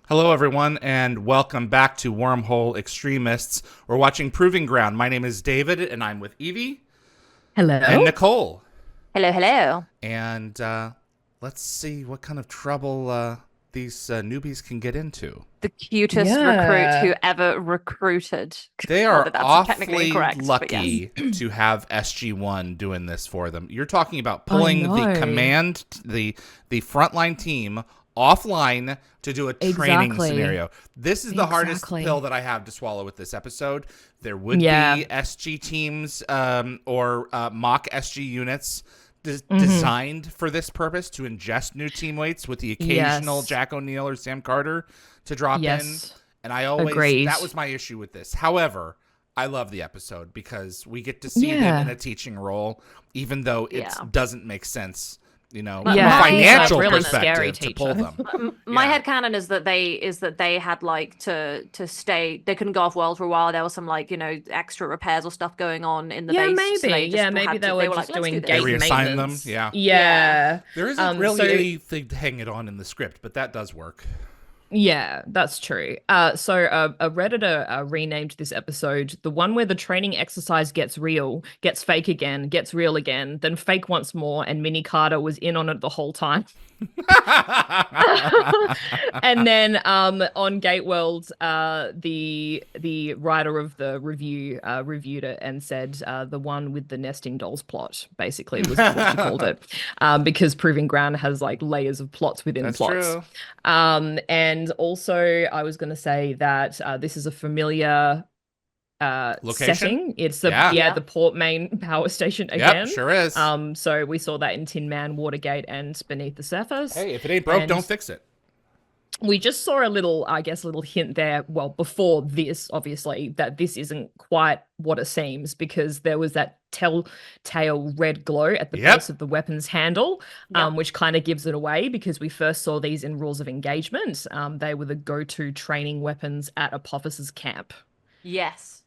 Hello, everyone, and welcome back to Wormhole Extremists. We're watching Proving Ground. My name is David, and I'm with Evie and Hello. Nicole. Hello, hello. And let's see what kind of trouble these newbies can get into. The cutest recruit who Yeah. ever recruited. They Not are that that's technically awfully incorrect, but yes. lucky to have SG1 doing this for them. You're talking about I pulling the know. command, the frontline team offline to do a training Exactly. scenario. This is the hardest pill Exactly. that I have to swallow with this episode. There would Yeah. be SG teams or mock SG units hmm designed for this purpose to ingest new teammates with the occasional Yes. Jack O'Neill or Sam Carter to drop in. Yes. And Agreed. that was my issue with this. However, I love the episode because we get to see them in Yeah. a teaching role, even though it Yeah. doesn't make sense, But from a Yeah. He's a financial really headcanon, scary perspective to pull teacher. them. my Yeah. headcanon is that they had like to stay. They couldn't go off world for a while. There was some extra repairs or stuff going on in the Yeah, base, so maybe. they just Yeah, maybe had they to. were They were like, just let's do doing They this. gate reassign them. maintenance. Yeah. Yeah. Yeah. There isn't really So anything to hang it on in the script, but that does work. yeah, that's true. A Redditor renamed this episode the one where the training exercise gets real, gets fake again, gets real again, then fake once more, and Minnie Carter was in on it the whole time. And then on Gateworld, the writer of the review reviewed it and said the one with the nesting dolls plot basically was what she called it, because Proving Ground has like layers of plots within That's plots. true. And also, I was going to say that this is a familiar Location? setting. It's the Yeah. yeah Yeah. the Port Main power station Yep, again. sure is. So we saw that in Tin Man, Watergate, and Beneath the Surface. Hey, if it ain't broke, don't And fix it. we just saw a little, I guess, a little hint there. Well, before this, obviously, that this isn't quite what it seems because there was that telltale red glow at the Yep. base of the weapon's handle, Yep. which kind of gives it away because we first saw these in Rules of Engagement. They were the go-to training weapons at Apophis's camp. Yes.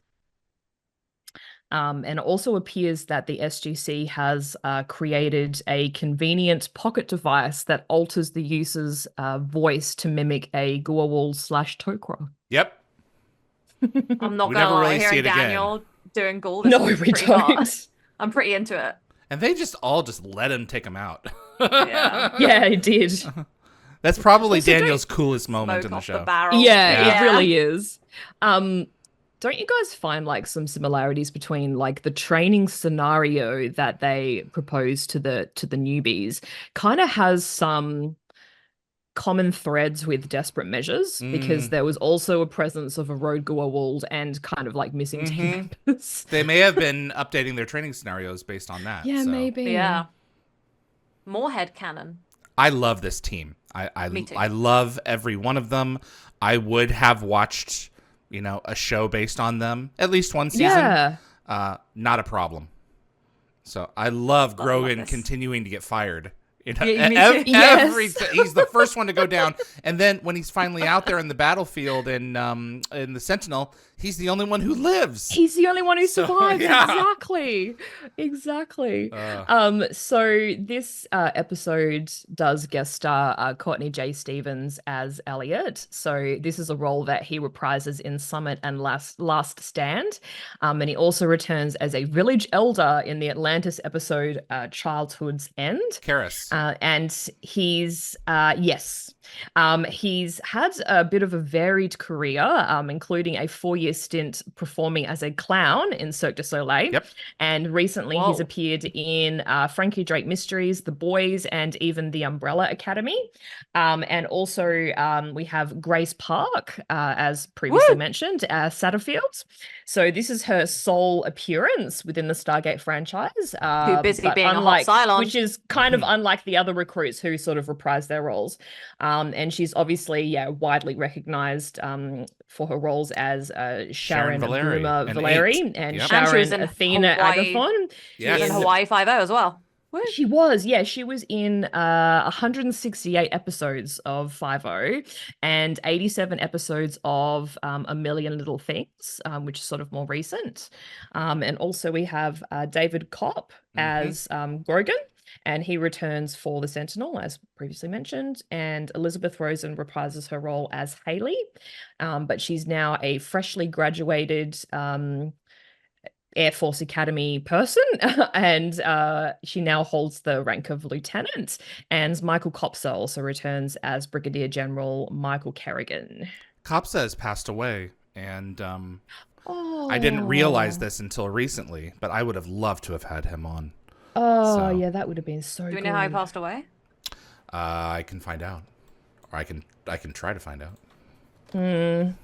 And it also appears that the SGC has created a convenient pocket device that alters the user's voice to mimic a Guawul/Tok'ra. Yep. I'm not We gonna never lie. really see Hearing it again. Daniel doing Gaul this No, was we pretty hot. don't. I'm pretty into it. And they just all just let him take him out. Yeah. Yeah, it did. That's probably Also, Daniel's coolest moment Smoke in the off the show. barrel. yeah, Yeah. it Yeah. really is. Don't you guys find like some similarities between like the training scenario that they propose to the newbies kind of has some common threads with Desperate Measures because Mm, there was also a presence of a road Goa'uld and kind of like missing hmm team members. They may have been updating their training scenarios based on that. Yeah, So Yeah. maybe. More headcanon. I love this team. Me too. I love every one of them. I would have watched, a show based on them at least one season. Yeah. Not a problem. So I love Love Grogan this. continuing to get fired. Yeah, me too. Yes. He's the first one to go down, and then when he's finally out there in the battlefield in the Sentinel, he's the only one who lives. He's the only one who So, survives. yeah. Exactly. Exactly. Uh, So this episode does guest star Courtney J. Stevens as Elliot. So this is a role that he reprises in Summit and Last Stand. And he also returns as a village elder in the Atlantis episode Childhood's End. Karis. And he's had a bit of a varied career, including a 4-year stint performing as a clown in Cirque du Soleil. Yep. And recently Whoa. he's appeared in Frankie Drake Mysteries, The Boys, and even The Umbrella Academy. And also we have Grace Park, as previously Woo! mentioned, Satterfield. So this is her sole appearance within the Stargate franchise. Too busy but being a hot unlike, Cylon. which is kind of unlike the other recruits who sort of reprise their roles. And she's obviously, widely recognized for her roles as Sharon Valeri Bloomer and Valeri Eight. and Yep. And she was Sharon in Athena Hawaii. Agathon. She was in Yes. Hawaii Five-O as well. Woo. She was, yeah, she was in 168 episodes of 50 and 87 episodes of A Million Little Things, which is sort of more recent. And also we have David Kopp as Grogan. and he returns for the Sentinel, as previously mentioned. And Elizabeth Rosen reprises her role as Haley, but she's now a freshly graduated Air Force Academy person, and she now holds the rank of lieutenant. And Michael Kopsa also returns as Brigadier General Michael Kerrigan. Kopsa has passed away, and I didn't realize Oh, this until recently, but I would have loved to have had him on. oh So yeah, that would have been so Do we good. know how he passed away? I can find out, or I can try to find out. Mm.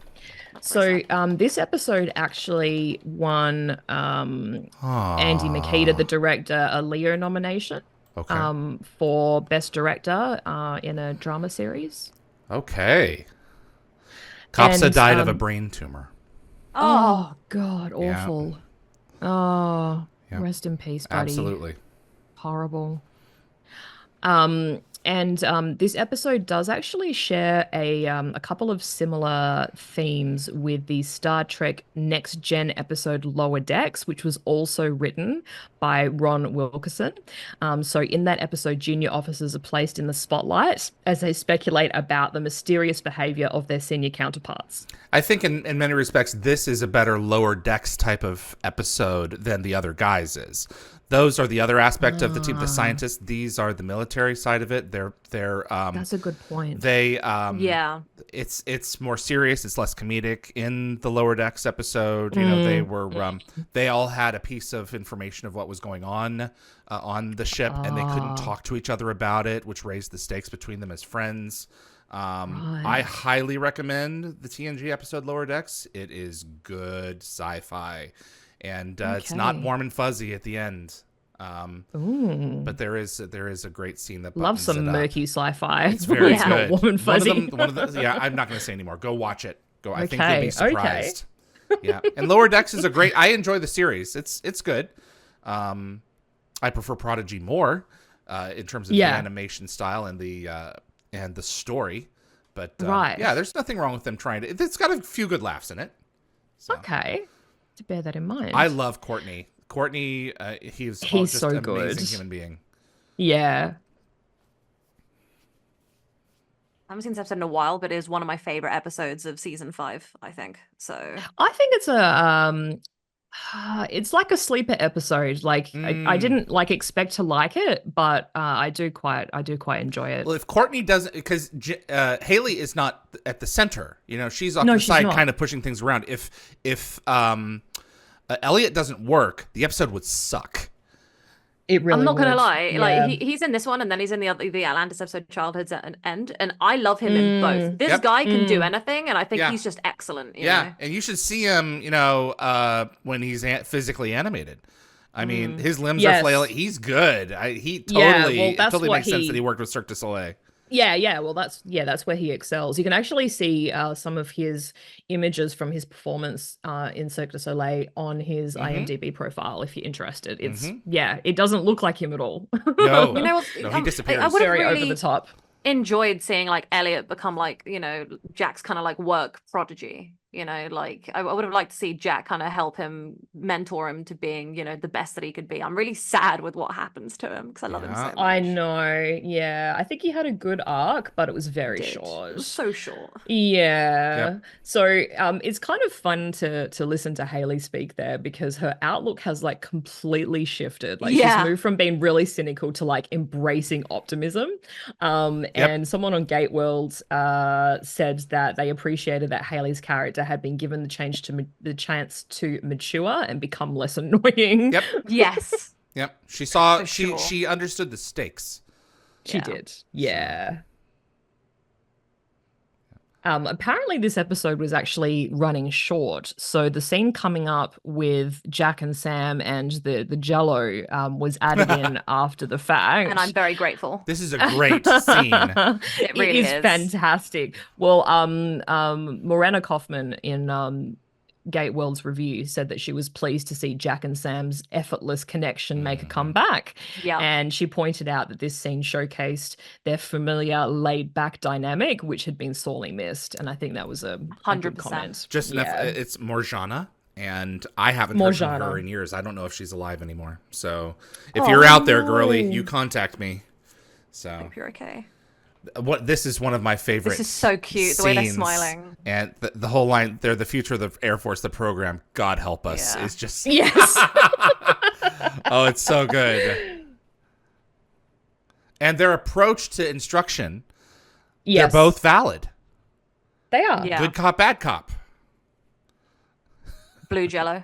So this episode actually won Andy Makita, the Ah, director, a Leo nomination okay, for Best Director in a drama series. okay. Kopsa And died of a brain tumor. Oh, oh God, Yeah, awful. Oh, yeah, rest in peace, buddy. absolutely. Horrible. And this episode does actually share a couple of similar themes with the Star Trek Next Gen episode Lower Decks, which was also written by Ron Wilkerson. So in that episode, junior officers are placed in the spotlight as they speculate about the mysterious behavior of their senior counterparts. I think in many respects, this is a better Lower Decks type of episode than the other guys is. Those are the other aspect of the team, the Ah, scientists. These are the military side of it. that's a good point. They yeah. it's more serious. It's less comedic. In the Lower Decks episode, Mm. they all had a piece of information of what was going on the ship, and they couldn't Ah, talk to each other about it, which raised the stakes between them as friends. I right. highly recommend the TNG episode Lower Decks. It is good sci-fi, and it's not Okay. warm and fuzzy at the end. Ooh. But there is a great scene that Love buttons it some up. murky sci-fi It's where very it's not good. warm and fuzzy. Yeah, I'm not going to say anymore. Go watch it. Go. I think you'll be Okay, okay. surprised. Yeah, and Lower Decks is a great. I enjoy the series. It's good. I prefer Prodigy more in terms of the Yeah, animation style and the story. But right. yeah, there's nothing wrong with them trying to. It's got a few good laughs in it. So Okay. To bear that in I mind. love Courtney. Courtney, he's He's just so an good. amazing human being. Yeah. I haven't seen this episode in a while, but it is one of my favorite episodes of season 5, I think. So, I think it's like a sleeper episode. Like I Mm. didn't like expect to like it, but I do quite enjoy it. Well, if Courtney doesn't, because Haley is not at the center, she's off to No, the she's side, not. kind of pushing things around. If Elliot doesn't work, the episode would suck. It I'm really not gonna would. lie, like Yeah. he's in this one, and then he's in the Atlantis episode Childhood's End, and I love him in both. Mm, This Yep. guy can do mm. anything, and I think Yeah. he's just excellent, Yeah, and you should see him, when he's physically animated. I mean, his limbs are flailing. Yes. He's good. He Yeah, well, it that's totally what makes sense that he he worked with Cirque du Soleil. Yeah, well, that's where he excels. You can actually see some of his images from his performance in Cirque du Soleil on his Mm-hmm. IMDb profile if you're interested. Mm-hmm. It doesn't look like him at all. No, you know what? no, he I disappears. would have Very over the really top. enjoyed seeing like Elliot become like, Jack's kind of like work prodigy. Like I would have liked to see Jack kind of help him, mentor him to being, the best that he could be. I'm really sad with what happens to him because I love him so Yeah. much. I know. Yeah, I think he had a good arc, but it was He very did. It short. was so short. Yeah. Yep. So it's kind of fun to listen to Haley speak there because her outlook has like completely shifted. Like she's Yeah. moved from being really cynical to like embracing optimism. Yep. And someone on Gate World said that they appreciated that Haley's character had been given the chance to mature and become less annoying. Yep. Yes. Yep. She saw. For She sure. she understood the stakes. She Yeah. did. Yeah. Apparently this episode was actually running short, so the scene coming up with Jack and Sam and the Jello was added in after the fact. And I'm very grateful. This is a great scene. It really is is. fantastic. Well, Morena Kaufman in Gate World's review said that she was pleased to see Jack and Sam's effortless connection make a comeback. Yeah. And she pointed out that this scene showcased their familiar laid-back dynamic, which had been sorely missed. And I think that was a good 100%. comment. Just enough. Yeah. It's Morjana. And I haven't heard from her in years. I don't know if she's alive anymore. So if you're out there, girly, you contact me. So I hope you're okay. This is one of my favorite. This is so cute. The way they're smiling. And the whole line, they're the future of the Air Force, the program, God help us, is just... Yes. Oh, it's so good. And their approach to instruction, they're both valid. They are. Yeah. Good cop, bad cop. Blue Jello.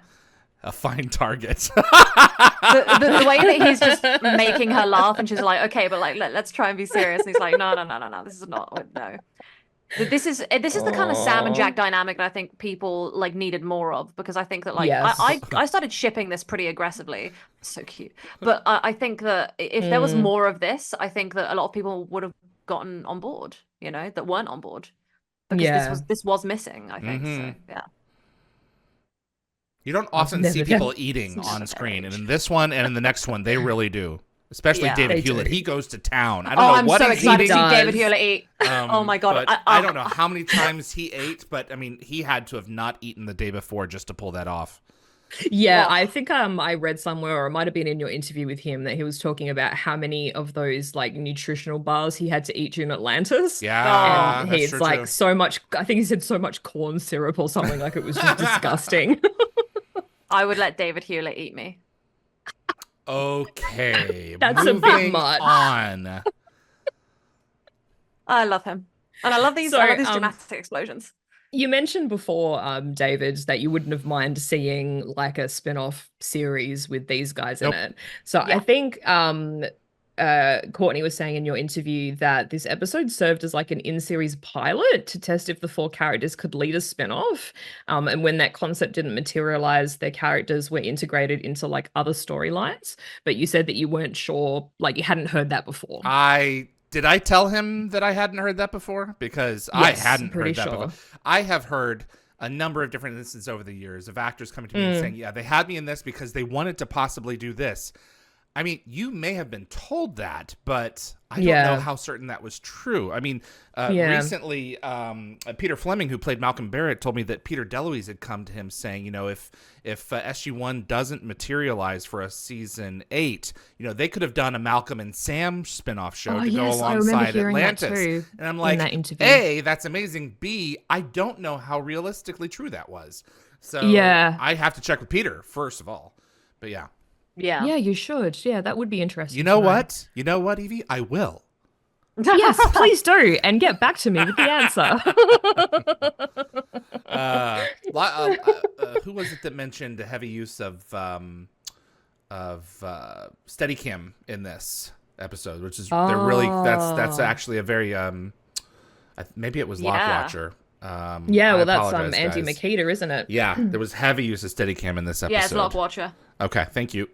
A fine target. the way that he's just making her laugh, and she's like, okay, but like let's try and be serious. And he's like, no, this is not, no. This is the kind of Sam and Jack dynamic that I think people like needed more of, because I think that like I started shipping this pretty aggressively. So cute. But I think that if there was more of this, I think that a lot of people would have gotten on board, you know, that weren't on board, because this was missing, I think. So yeah. You don't often see people eating on screen, and in this one and in the next one, they really do. Especially David Hewlett. He goes to town. I don't know what he's eating. I'm so excited to see David Hewlett eat. Oh my God. I don't know how many times he ate, but I mean, he had to have not eaten the day before just to pull that off. Yeah, I think I read somewhere, or it might have been in your interview with him, that he was talking about how many of those like nutritional bars he had to eat during Atlantis. Yeah, and he's like true. So much. I think he said so much corn syrup or something. Like it was just disgusting. I would let David Hewlett eat me. Okay, that's a bit much. On. I love him, and I love these dramatic explosions. You mentioned before, David, that you wouldn't have mind seeing like a spin-off series with these guys in it. So I think Courtney was saying in your interview that this episode served as like an in-series pilot to test if the four characters could lead a spin-off. And when that concept didn't materialize, their characters were integrated into like other storylines. But you said that you weren't sure, like you hadn't heard that before. Did I tell him that I hadn't heard that before? Because I hadn't heard that before. I have heard a number of different instances over the years of actors coming to me and saying, yeah, they had me in this because they wanted to possibly do this. I mean, you may have been told that, but I don't know how certain that was true. I mean, recently, Peter Fleming, who played Malcolm Barrett, told me that Peter DeLuise had come to him saying, you know, if SG1 doesn't materialize for a season 8, you know, they could have done a Malcolm and Sam spinoff show to go alongside Atlantis. And I'm like, A, that's amazing. B, I don't know how realistically true that was. So I have to check with Peter, first of all. But yeah. Yeah, you should. Yeah, that would be interesting. You know what? You know what, Evie? I will. Yes, please do, and get back to me with the answer. Who was it that mentioned a heavy use of Steadicam in this episode? Which is they're really that's actually a very maybe it was Lockwatcher. Well, that's Andy Makita, isn't it? Yeah, there was heavy use of Steadicam in this episode. Yeah, it's Lockwatcher. Okay, thank you.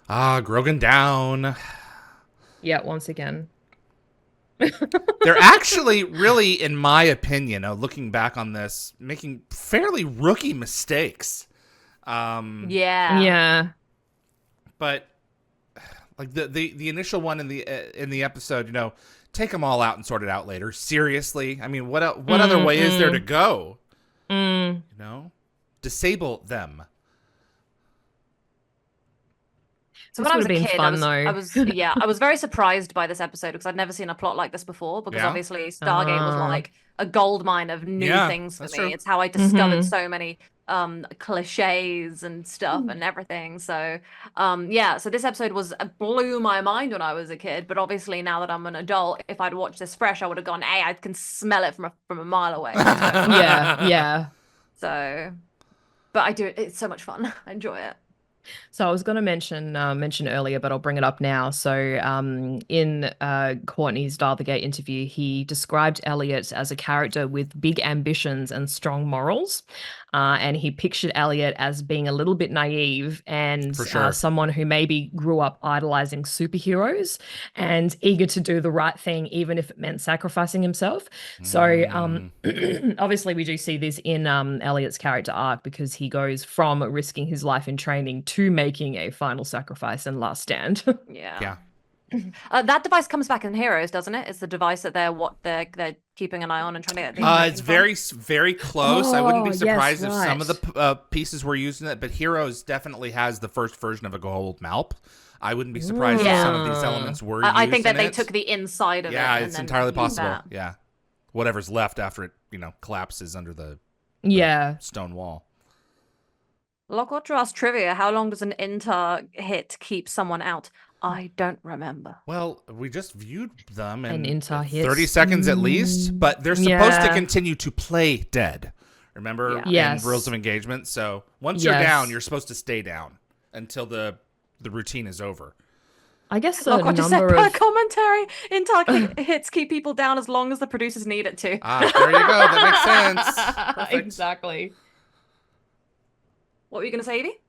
Grogan down. Yeah, once again. They're actually really, in my opinion, looking back on this, making fairly rookie mistakes. Yeah. But like the initial one in the episode, you know, take them all out and sort it out later. Seriously, I mean, what other way is there to go? You know, disable them. So when I was a kid, I was very surprised by this episode because I'd never seen a plot like this before. Because obviously Stargate was like a gold mine of new things for me. True. It's how I discovered so many cliches and stuff and everything. So so this episode blew my mind when I was a kid. But obviously now that I'm an adult, if I'd watched this fresh, I would have gone, hey, I can smell it from a mile away. Yeah. So, but I do it. It's so much fun. I enjoy it. So I was going to mention earlier, but I'll bring it up now. So in Courtney's Dial the Gate interview, he described Elliot as a character with big ambitions and strong morals. And he pictured Elliot as being a little bit naive and someone who maybe grew up idolizing superheroes and eager to do the right thing, even if it meant sacrificing himself. So obviously we do see this in Elliot's character arc because he goes from risking his life in training to making a final sacrifice and last stand. Yeah. That device comes back in Heroes, doesn't it? It's the device that they're keeping an eye on and trying to get the information It's from? very close. I wouldn't be Yes, surprised if some of right. the pieces were used in it, but Heroes definitely has the first version of a gold Malp. I wouldn't be surprised if some of these elements were used I think that in they it. took the inside of it Yeah, and it's then entirely used possible. that. Yeah. Whatever's left after it, collapses under the Yeah. stone wall. Lockotras trivia. How long does an intar hit keep someone out? I don't remember. Well, we just viewed them An in intar hit. 30 seconds at least, but they're supposed to Yeah. continue to play dead. Remember Yeah. in Yes. Rules of Engagement? So once you're down, you're supposed to stay down until the routine is over. I guess a Lockwatch just said number per of commentary. Intar hits keep people down as long as the producers need it to. Ah, there you go. That makes sense. Perfect. Exactly. What were you going to say, Edie?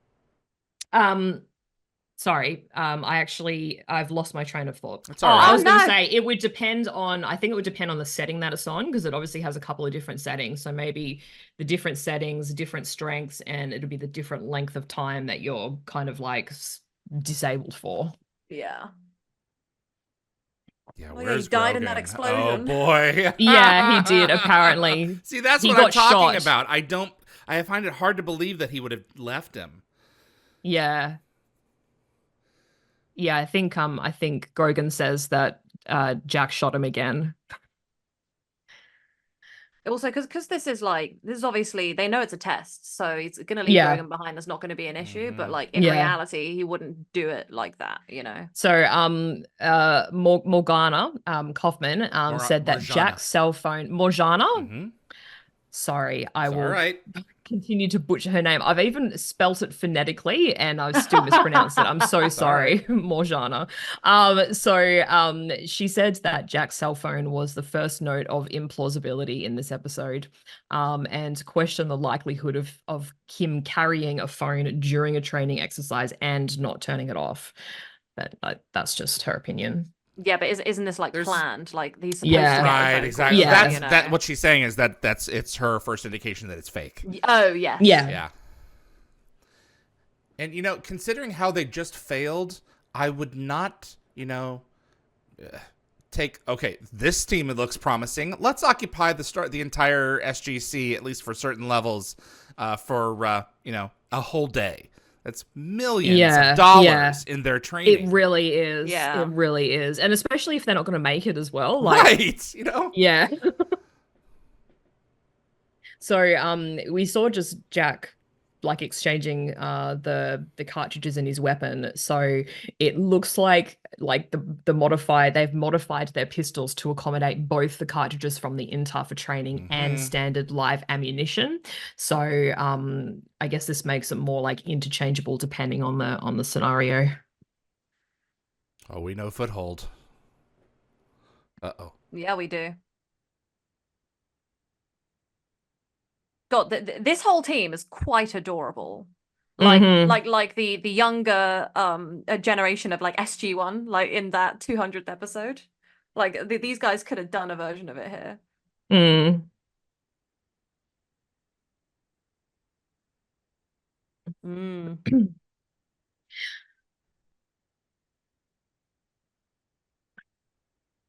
Sorry. I've lost my train of thought. It's all right. I was going to no. say it would depend on. I think it would depend on the setting that it's on, because it obviously has a couple of different settings. So maybe the different settings, different strengths, and it'll be the different length of time that you're kind of like disabled for. Yeah. Yeah, Oh, yeah, where's he died in that Grogan? explosion. Oh boy. Yeah, he did, apparently. See, that's He what I'm got talking shot. about. I find it hard to believe that he would have left him. Yeah. Yeah, I think Grogan says that Jack shot him again. Also, because this is obviously, they know it's a test, so it's going to leave Yeah. Grogan behind. That's not going to be an issue, but Mhm. in Yeah. reality, he wouldn't do it like that, So Morgana Kaufman said that Morjana. Jack's cell phone, Morjana, Mhm. sorry, I It's will all right. continue to butcher her name. I've even spelt it phonetically and I've still mispronounced it. I'm so sorry, Morjana. She said that Jack's cell phone was the first note of implausibility in this episode, and questioned the likelihood of him carrying a phone during a training exercise and not turning it off. But that's just her opinion. Yeah, but isn't this There's- planned? Like he's supposed Yeah. to get Right, a phone exactly. call, Yeah. That's what she's saying is that it's her first indication that it's fake. Oh yes. Yeah. Yeah. And considering how they just failed, I would not, take this team, it looks promising. Let's occupy the entire SGC, at least for certain levels, for a whole day. That's millions of dollars in their training. It really is. Yeah. It really is. And especially if they're not going to make it as well. Like, Right. Yeah. So we saw just Jack like exchanging the cartridges in his weapon. So it looks like they've modified their pistols to accommodate both the cartridges from the INTAR for training and standard live ammunition. So I guess this makes it more like interchangeable depending on the scenario. Oh, we know foothold. Uh-oh. Yeah, we do. God, this whole team is quite adorable. Like the younger generation of SG1, like in that 200th episode. Like these guys could have done a version of it here.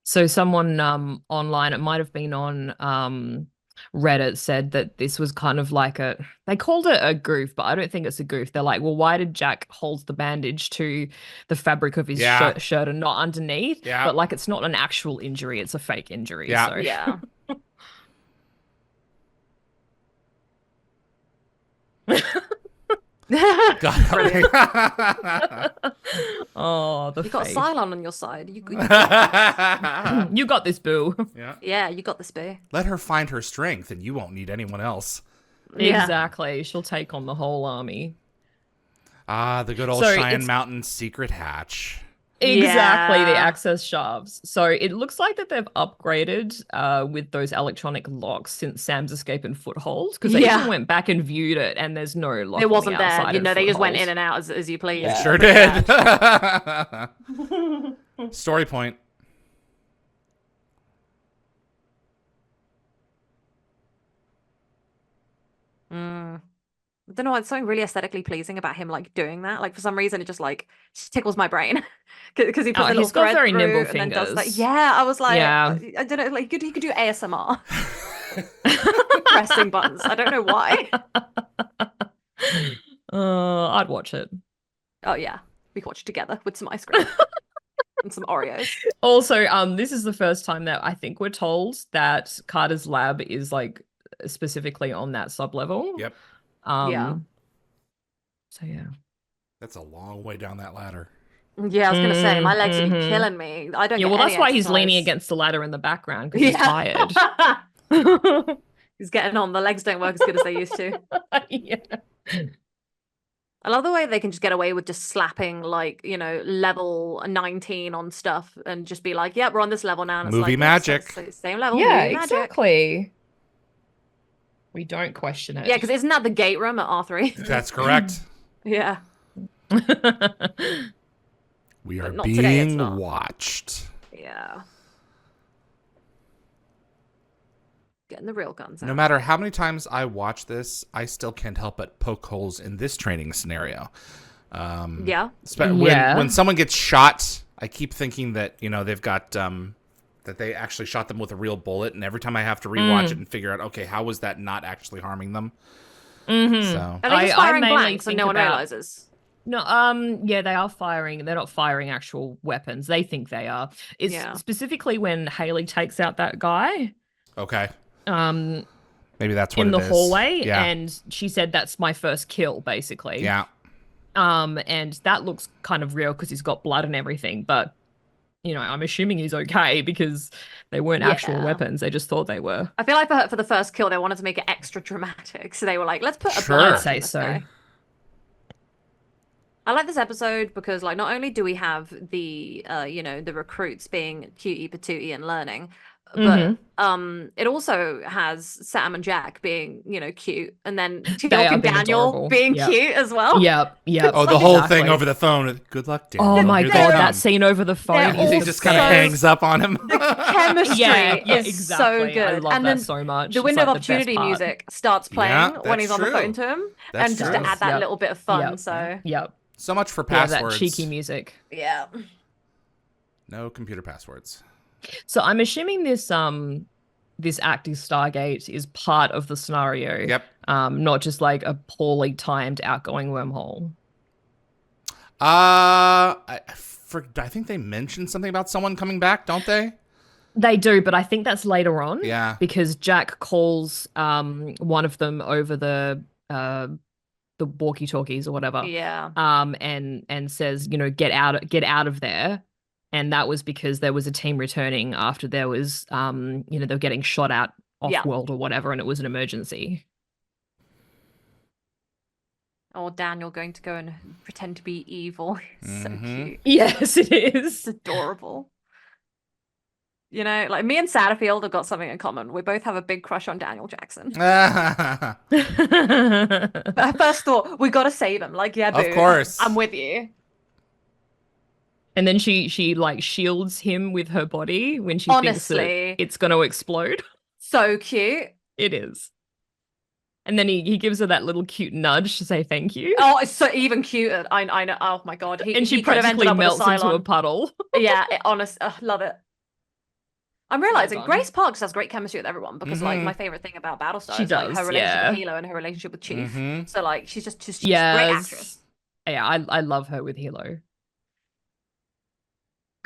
So someone online, it might have been on Reddit, said that this was kind of like they called it a goof, but I don't think it's a goof. They're like, well, why did Jack hold the bandage to the fabric of his shirt and not underneath? Yeah. But like, it's not an actual injury, it's a fake injury. Yeah. So. Yeah. Oh, the You got face. Cylon on your side. You got this, boo. Yeah, you got this, boo. Let her find her strength, and you won't need anyone else. Yeah. Exactly. She'll take on the whole army. Ah, the good old Cheyenne Mountain secret hatch. Exactly, the Yeah. access shafts. So it looks like that they've upgraded with those electronic locks since Sam's escape and Foothold, because they even went back and viewed it, and there's no lock. It wasn't on the there. outside You of know, they just went Foothold. in and out as you please. It sure did. Story point. I don't know, it's something really aesthetically pleasing about him like doing that. Like for some reason it just like tickles my brain because he puts the little he's got thread very through nimble and then does that. fingers. Yeah, I was like, Yeah. I don't know, like he could do ASMR pressing buttons. I don't know why. I'd watch it. Oh yeah, we could watch it together with some ice cream and some Oreos. Also, this is the first time that I think we're told that Carter's lab is like specifically on that sub level. Yep. Yeah. So yeah. That's a long way down that ladder. Yeah, I was gonna say my legs would be killing me. I don't. Yeah, get well, any that's why he's leaning exercise. against the ladder in the background because he's tired. He's getting on. The legs don't work as good as they used to. Yeah. I love the way they can just get away with just slapping like, you know, level 19 on stuff and just be like, yeah, we're on this level now. And Movie it's like, magic. Yeah, same level. Yeah, movie magic. exactly. We don't question it. Yeah, because isn't that the gate room at R3? That's correct. Yeah. We are not today, it's being not. watched. Yeah. Getting the real guns out. No matter how many times I watch this, I still can't help but poke holes in this training scenario. Yeah. When someone gets shot, I keep thinking that, you know, they've got that they actually shot them with a real bullet, and every time I have to rewatch it and figure out, okay, how was that not actually harming them? Mm-hmm. So Are they just firing blanks and no one realizes? No, yeah, they are firing. They're not firing actual weapons. They think they are. It's specifically when Haley takes out that guy. Okay. Maybe that's what in the it is. hallway, yeah. and she said that's my first kill, basically. Yeah. And that looks kind of real because he's got blood and everything, but you know, I'm assuming he's okay because they weren't actual weapons. They just thought they were. I feel like for the first kill, they wanted to make it extra dramatic, so they were like, let's put a Sure. blood I'd say in this so. guy. I like this episode because, like, not only do we have the, you know, the recruits being cutie patootie and learning, but it also has Sam and Jack being, you know, cute, and then Teal'c and Daniel adorable. being cute as well. Yep. Oh, the whole thing over the phone. Good luck, Daniel. Oh my Here god, they that come. scene over the phone. He just kind of hangs up on him. Chemistry is exactly. so good. I love and that then so much. The It's window like of the best opportunity part. music starts playing when he's on the phone to him, That's and just to true. add that little bit of fun. So so much for that passwords. cheeky music. Yeah. No computer passwords. So I'm assuming this this active Stargate is part of the scenario. Yep. Not just like a poorly timed outgoing wormhole. I think they mentioned something about someone coming back, don't they? They do, but I think that's later on. Yeah. Because Jack calls one of them over the walkie-talkies or whatever. Yeah. And says, you know, get out of there. And that was because there was a team returning after there was you know, they were getting shot at off-world or whatever, and it was an emergency. Or Daniel going to go and pretend to be evil. It's so cute. Yes, it is. It's adorable. You know, like me and Satterfield have got something in common. We both have a big crush on Daniel Jackson. But I first thought, we got to save him. Like, yeah, boo. Of course. I'm with you. And then she like shields him with her body when she thinks that it's going to explode. So cute. It is. And then he gives her that little cute nudge to say thank you. Oh, it's so even cuter. I know. Oh my god. And she practically melts into a puddle. Yeah, love it. I'm realizing Grace Parks has great chemistry with everyone because, like, my favorite thing about Battlestar is like her relationship with Hilo and her relationship with Chief. So, like, she's just a great actress. Yeah, I love her with Hilo.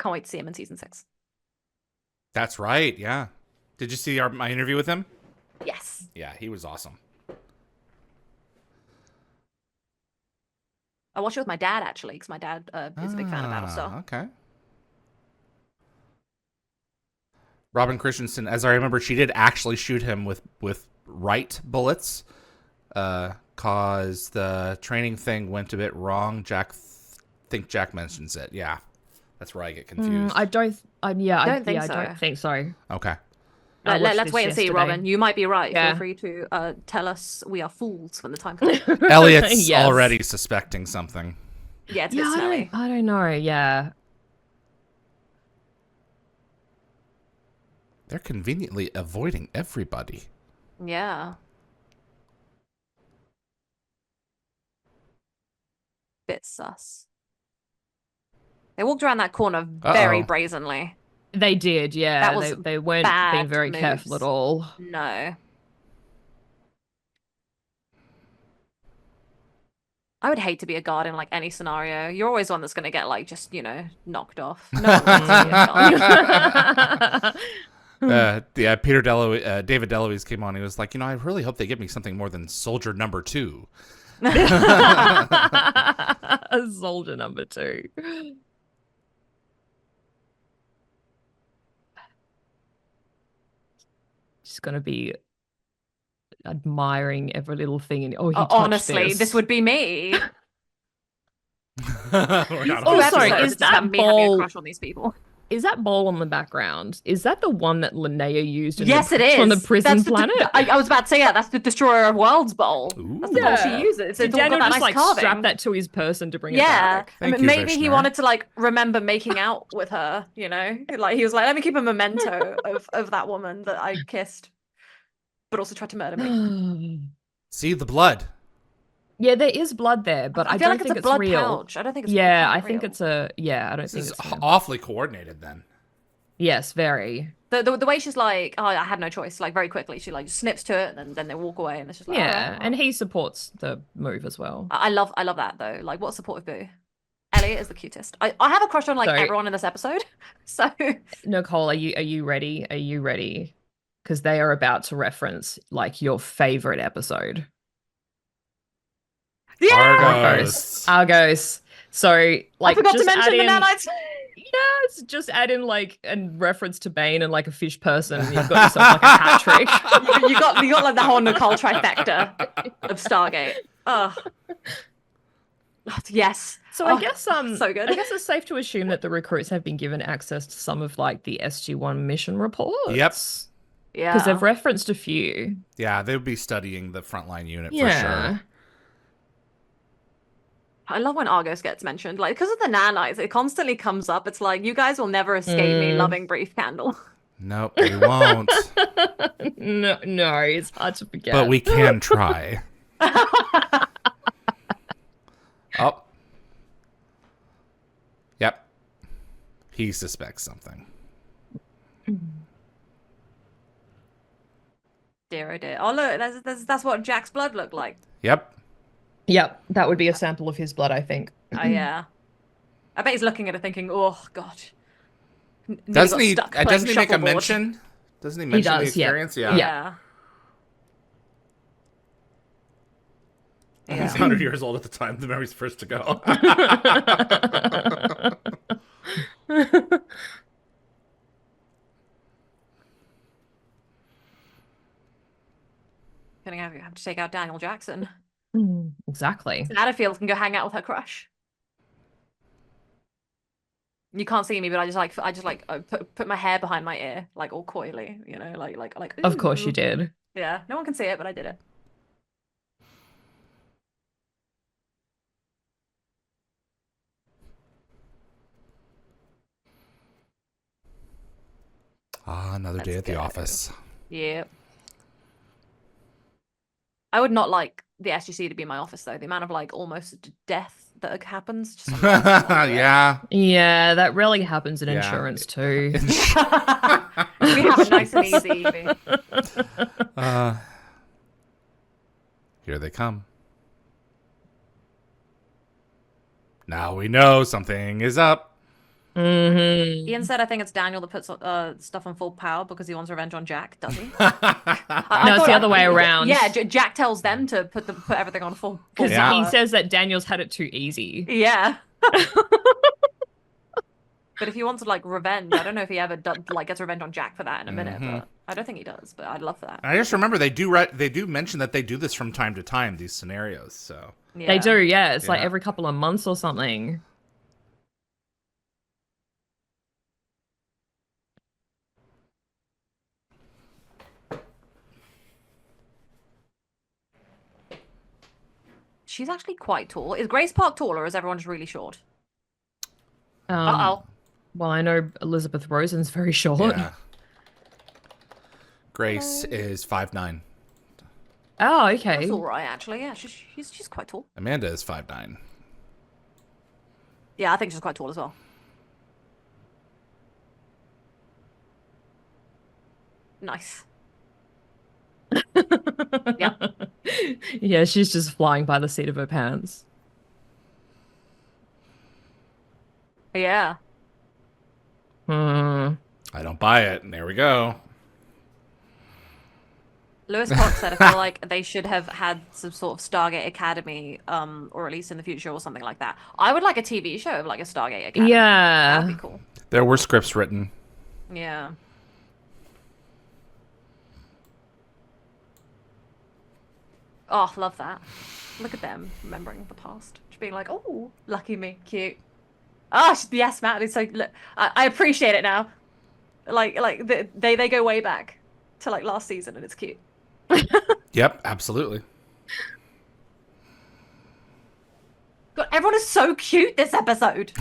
Can't wait to see him in season 6. That's right. Yeah. Did you see my interview with him? Yes. Yeah, he was awesome. I watched it with my dad actually because my dad is a big fan of Battlestar. Okay. Robin Christensen, as I remember, she did actually shoot him with right bullets, cause the training thing went a bit wrong. Think Jack mentions it. Yeah, that's where I get confused. I don't think so. Okay. Let's wait and see, Robin. You might be right. Feel free to tell us we are fools when the time comes. Elliot's already suspecting something. Yeah, it's a bit smelly. I don't know. Yeah. They're conveniently avoiding everybody. Yeah. bit sus. They walked around that corner very Uh-oh. brazenly. They did, yeah. That was they weren't being very careful moves. at all. No. I would hate to be a guard in like any scenario. You're always one that's going to get like just, knocked off. No one wants to be a guard. Yeah, David DeLuise came on. He was like, I really hope they give me something more than soldier number 2. Soldier number 2. Just gonna be admiring every little thing. He honestly, touched this would be me. Sorry, is that me having a crush on these people? Is that ball on the background? Is that the one that Linnea used? Yes, it is. On the prison planet. I was about to say that's the Destroyer of Worlds bowl. Ooh. That's the bowl she uses. It's Daniel got that just nice carving. strap that to his person to bring it back. Maybe he wanted to remember making out with her. Like he was like, let me keep a memento of that woman that I kissed, but also tried to murder me. See the blood. Yeah, there is blood there, but I don't think it's blood real. Pouch. I don't think it's Yeah, I real. think it's a I don't This think is it's awfully coordinated then. Yes, very. The way she's like, oh, I had no choice. Like very quickly, she like snips to it, and then they walk away, and it's just like, and he supports the move as well. I love that though. Like, what a supportive boo. Elliot is the cutest. I have a crush on everyone in this episode. So Nicole, are you ready? Are you ready? Because they are about to reference your favorite episode. Yeah, Argos. So I forgot to mention the nanites. Yes, just add in a reference to Bane and a fish person, and you've got yourself a hat trick. you got the whole Nicole trifecta of Stargate. Oh. Yes. So I guess so good. I guess it's safe to assume that the recruits have been given access to some of the SG1 mission reports. Yep. Yeah. Because they've referenced a few. Yeah, they would be studying the frontline unit for sure. I love when Argos gets mentioned, because of the nanites, it constantly comes up. It's like, you guys will never escape me loving Brief Candle. Nope, we won't. No, it's hard to forget. But we can try. Oh. Yep. He suspects something. Dear, oh dear. Oh, look, that's what Jack's blood looked like. Yep. Yep, that would be a sample of his blood, I think. Oh, yeah. I bet he's looking at it thinking, oh, God. Doesn't he make a mention? Doesn't he mention the experience? Yeah. He's 100 years old at the time the memory's first to go. Gonna have to take out Daniel Jackson. Exactly. So Adderfield can go hang out with her crush. You can't see me, but I just put my hair behind my ear, all coyly, like. Of course you did. Yeah, no one can see it, but I did it. Another day at the office. Yep. I would not like the SGC to be in my office though. The amount of almost death that happens. Just yeah. Yeah, that really happens in insurance too. We have it nice and easy, Evie. Here they come. Now we know something is up. Mm-hmm. Ian said, I think it's Daniel that puts stuff on full power because he wants revenge on Jack. Does he? No, it's the other way around. Yeah, Jack tells them to put everything on full because power. he says that Daniel's had it too easy. Yeah. But if he wants revenge, I don't know if he ever gets revenge on Jack for that in a minute. But I don't think he does. But I'd love for that. I just remember they do mention that they do this from time to time, these scenarios. So yeah. They do, yeah. It's every couple of months or something. She's actually quite tall. Is Grace Park taller or is everyone just really short? Well, I know Elizabeth Rosen's very short. Yeah. Grace is 5'9". Oh, okay. That's all right, actually. Yeah, she's quite tall. Amanda is 5'9". Yeah, I think she's quite tall as well. Nice. Yeah. Yeah, she's just flying by the seat of her pants. Yeah. Hmm. I don't buy it. And there we go. Lewis Cox said, I feel like they should have had some sort of Stargate Academy, or at least in the future or something like that. I would like a TV show of like a Stargate Academy. Yeah. That'd be cool. There were scripts written. Yeah. Oh, love that. Look at them remembering the past. Just being like, oh, lucky me, cute. Oh, yes, Matt. It's so. Look, I appreciate it now. Like they go way back to like last season, and it's cute. Yep, absolutely. God, everyone is so cute this episode.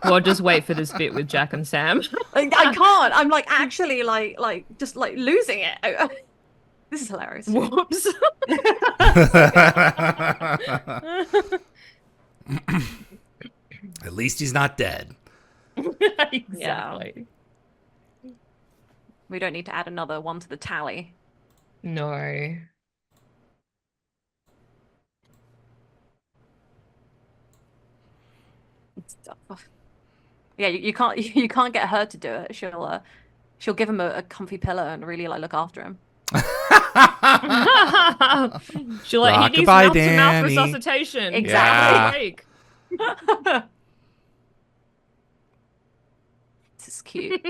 Well, just wait for this bit with Jack and Sam. Like, I can't. I'm like actually like just like losing it. This is hilarious. Whoops. At least he's not dead. Exactly. Yeah. We don't need to add another one to the tally. No. Yeah, you can't get her to do it. She'll give him a comfy pillow and really like look after him. She'll like, he needs mouth-to-mouth resuscitation. Exactly. Yeah. This is cute.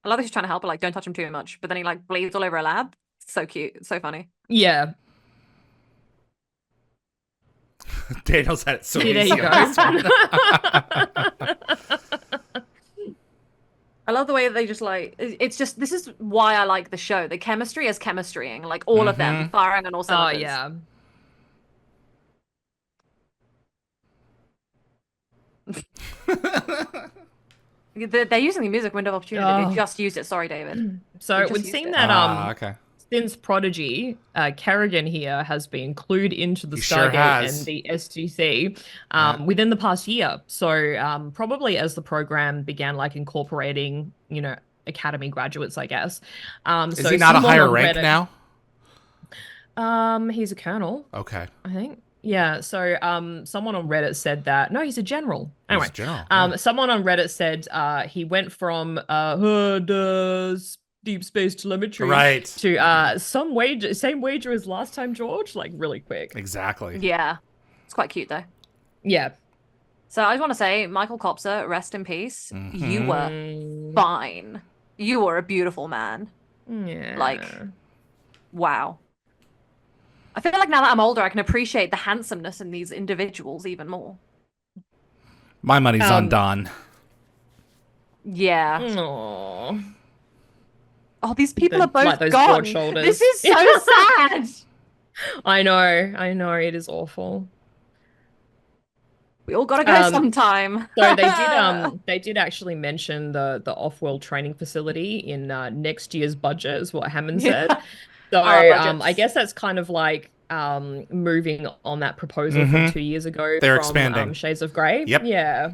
I love that he's trying to help her, like, don't touch him too much. But then he like bleeds all over her lab. So cute. It's so funny. Yeah. Daniel's had it so easy. There you go. I love the way that they just like, it's just, this is why I like the show. The chemistry is chemistrying, like all of them firing on all cylinders. Oh, yeah. They're using the music window of opportunity. They just used it. Sorry, David. So it would seem that okay. Since Prodigy, Kerrigan here has been clued into the Stargate and the SGC within the past year. So probably as the program began like incorporating, you know, Academy graduates, I guess. Is he not a higher rank now? He's a colonel. Okay. I think. Yeah, so someone on Reddit said that no, he's a general. Anyway, he's a general. Someone on Reddit said he went from deep space telemetry to same wager as last time, George, like really quick. Exactly. Yeah, it's quite cute though. Yeah. So I just want to say, Michael Copser, rest in peace. You were fine. You were a beautiful man. Yeah. Like, wow. I feel like now that I'm older, I can appreciate the handsomeness in these individuals even more. My money's on Don. Yeah. Aww. Oh, these people are both like gone. This is so sad. I know. It is awful. We all gotta go sometime. So they did actually mention the off-world training facility in next year's budget, is what Hammond said. So I guess that's kind of like moving on that proposal from 2 years ago. They're from, expanding. Shades of Grey. Yep. Yeah.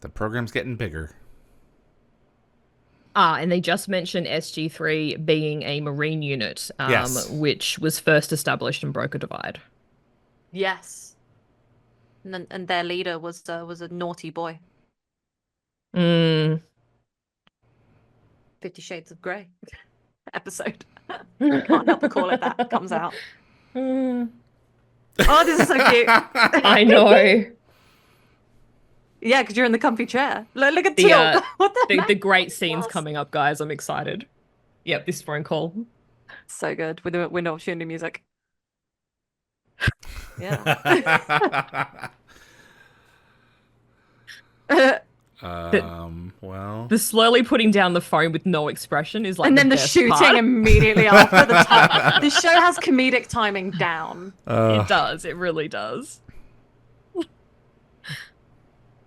The program's getting bigger. And they just mentioned SG3 being a Marine unit, which was first established in Broker Divide. Yes. And their leader was a naughty boy. 50 Shades of Grey episode. Can't help but call it that. Comes out. Oh, this is so cute. I know. Yeah, because you're in the comfy chair. Look at Teal. What the great scenes coming up, guys. I'm excited. Yep, this phone call. So good with the window opportunity music. Yeah. Well, the slowly putting down the phone with no expression is like, and then the best shooting part. immediately after the time. This show has comedic timing down. It does. It really does.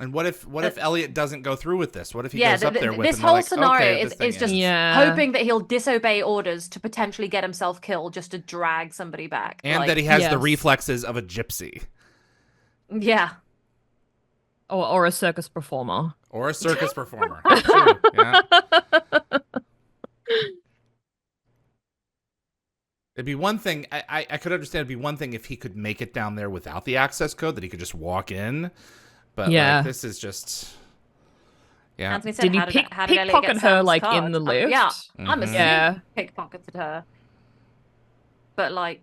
And what if Elliot doesn't go through with this? What if he goes up there with this him? whole Like, scenario okay, is just hoping that he'll disobey orders to potentially get himself killed, just to drag somebody back, and that he has the reflexes of a gypsy. Yeah. Or a circus performer. Or a circus performer. Too. Yeah. It'd be one thing. I could understand. It'd be one thing if he could make it down there without the access code, that he could just walk in. But like, this is just. Yeah. Anthony said, did he pickpocket her like in the lift? Yeah, I'm assuming pickpocketed her. But like,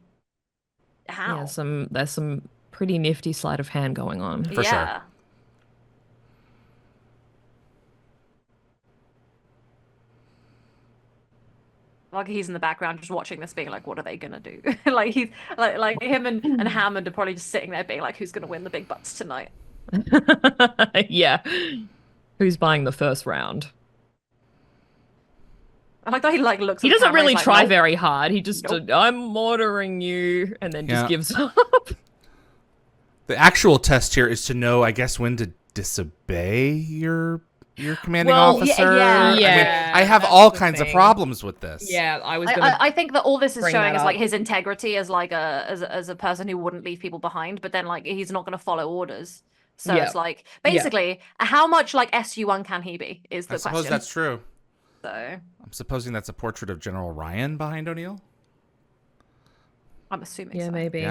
how? Yeah, there's some pretty nifty sleight of hand going on. For sure. Like he's in the background just watching this, being like, "What are they gonna do?" Like he's like him and Hammond are probably just sitting there, being like, "Who's gonna win the big butts tonight?" Yeah, who's buying the first round? I like that he like looks. He doesn't really try very hard. He just, I'm ordering you, and then just gives up. The actual test here is to know, I guess, when to disobey your commanding officer. Yeah. I mean, I have all kinds of problems with this. Yeah, I think that all this is showing is like his integrity as like as a person who wouldn't leave people behind, but then like he's not going to follow orders. So it's like basically how much like SG1 can he be is the question. I suppose that's true. So I'm supposing that's a portrait of General Ryan behind O'Neill. I'm assuming. Yeah, so. maybe.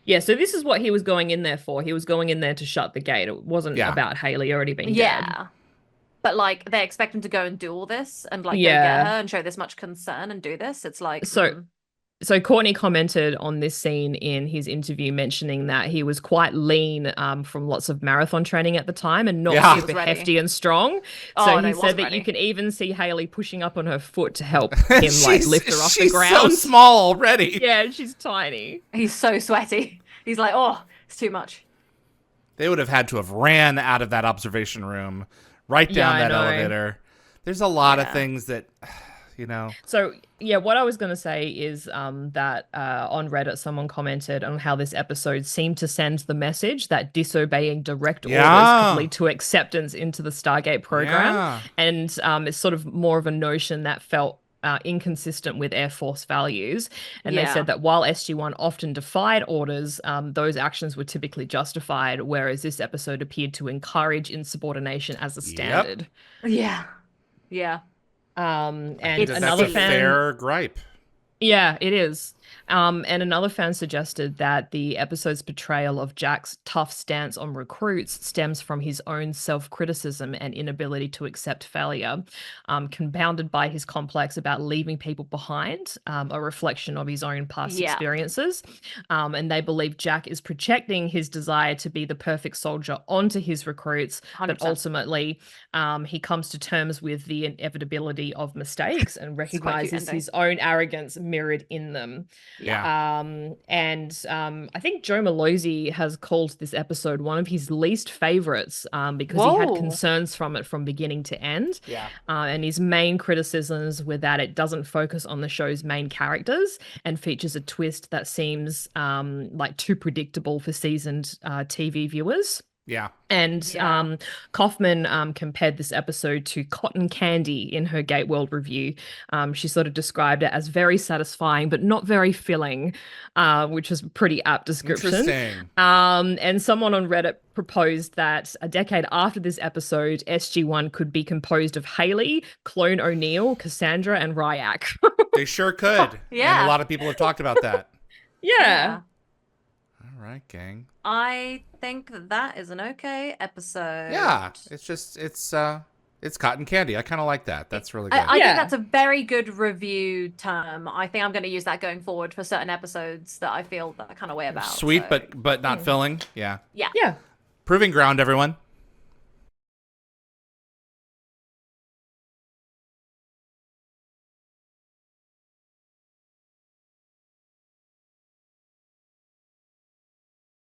Yeah, so this is what he was going in there for. He was going in there to shut the gate. It wasn't about Haley already being dead. But like they expect him to go and do all this and like go get her and show this much concern and do this. It's like So Courtney commented on this scene in his interview, mentioning that he was quite lean from lots of marathon training at the time and not super hefty and strong. So he said that you can even see Haley pushing up on her foot to help him like lift her off the ground. She's so small already. Yeah, she's tiny. He's so sweaty. He's like, oh, it's too much. They would have had to have ran out of that observation room, right down that elevator. There's a lot of things that... You know. So yeah, what I was going to say is that on Reddit someone commented on how this episode seemed to send the message that disobeying direct orders could lead to acceptance into the Stargate program, and it's sort of more of a notion that felt inconsistent with Air Force values. And they said that while SG1 often defied orders, those actions were typically justified, whereas this episode appeared to encourage insubordination as a standard. Yeah. And another fair gripe. Yeah, it is. And another fan suggested that the episode's portrayal of Jack's tough stance on recruits stems from his own self-criticism and inability to accept failure, compounded by his complex about leaving people behind, a reflection of his own past experiences. And they believe Jack is projecting his desire to be the perfect soldier onto his recruits, 100%. But ultimately he comes to terms with the inevitability of mistakes and recognizes his own arrogance mirrored in them. I think Joe Malozzi has called this episode one of his least favorites because he had concerns from it from beginning to end. And his main criticisms were that it doesn't focus on the show's main characters and features a twist that seems like too predictable for seasoned TV viewers. And Kaufman compared this episode to cotton candy in her Gate World review. She sort of described it as very satisfying, but not very filling, which was a pretty apt description. Interesting. And someone on Reddit proposed that a decade after this episode, SG1 could be composed of Haley, Clone O'Neill, Cassandra, and Ryak. They sure could. And a lot of people have talked about that. Yeah. All right, gang. I think that is an okay episode. Yeah, it's just it's cotton candy. I kind of like that. That's really good. I think that's a very good review term. I think I'm going to use that going forward for certain episodes that I feel that kind of way about. Sweet, so. but not filling. Yeah. Yeah. Proving ground, everyone.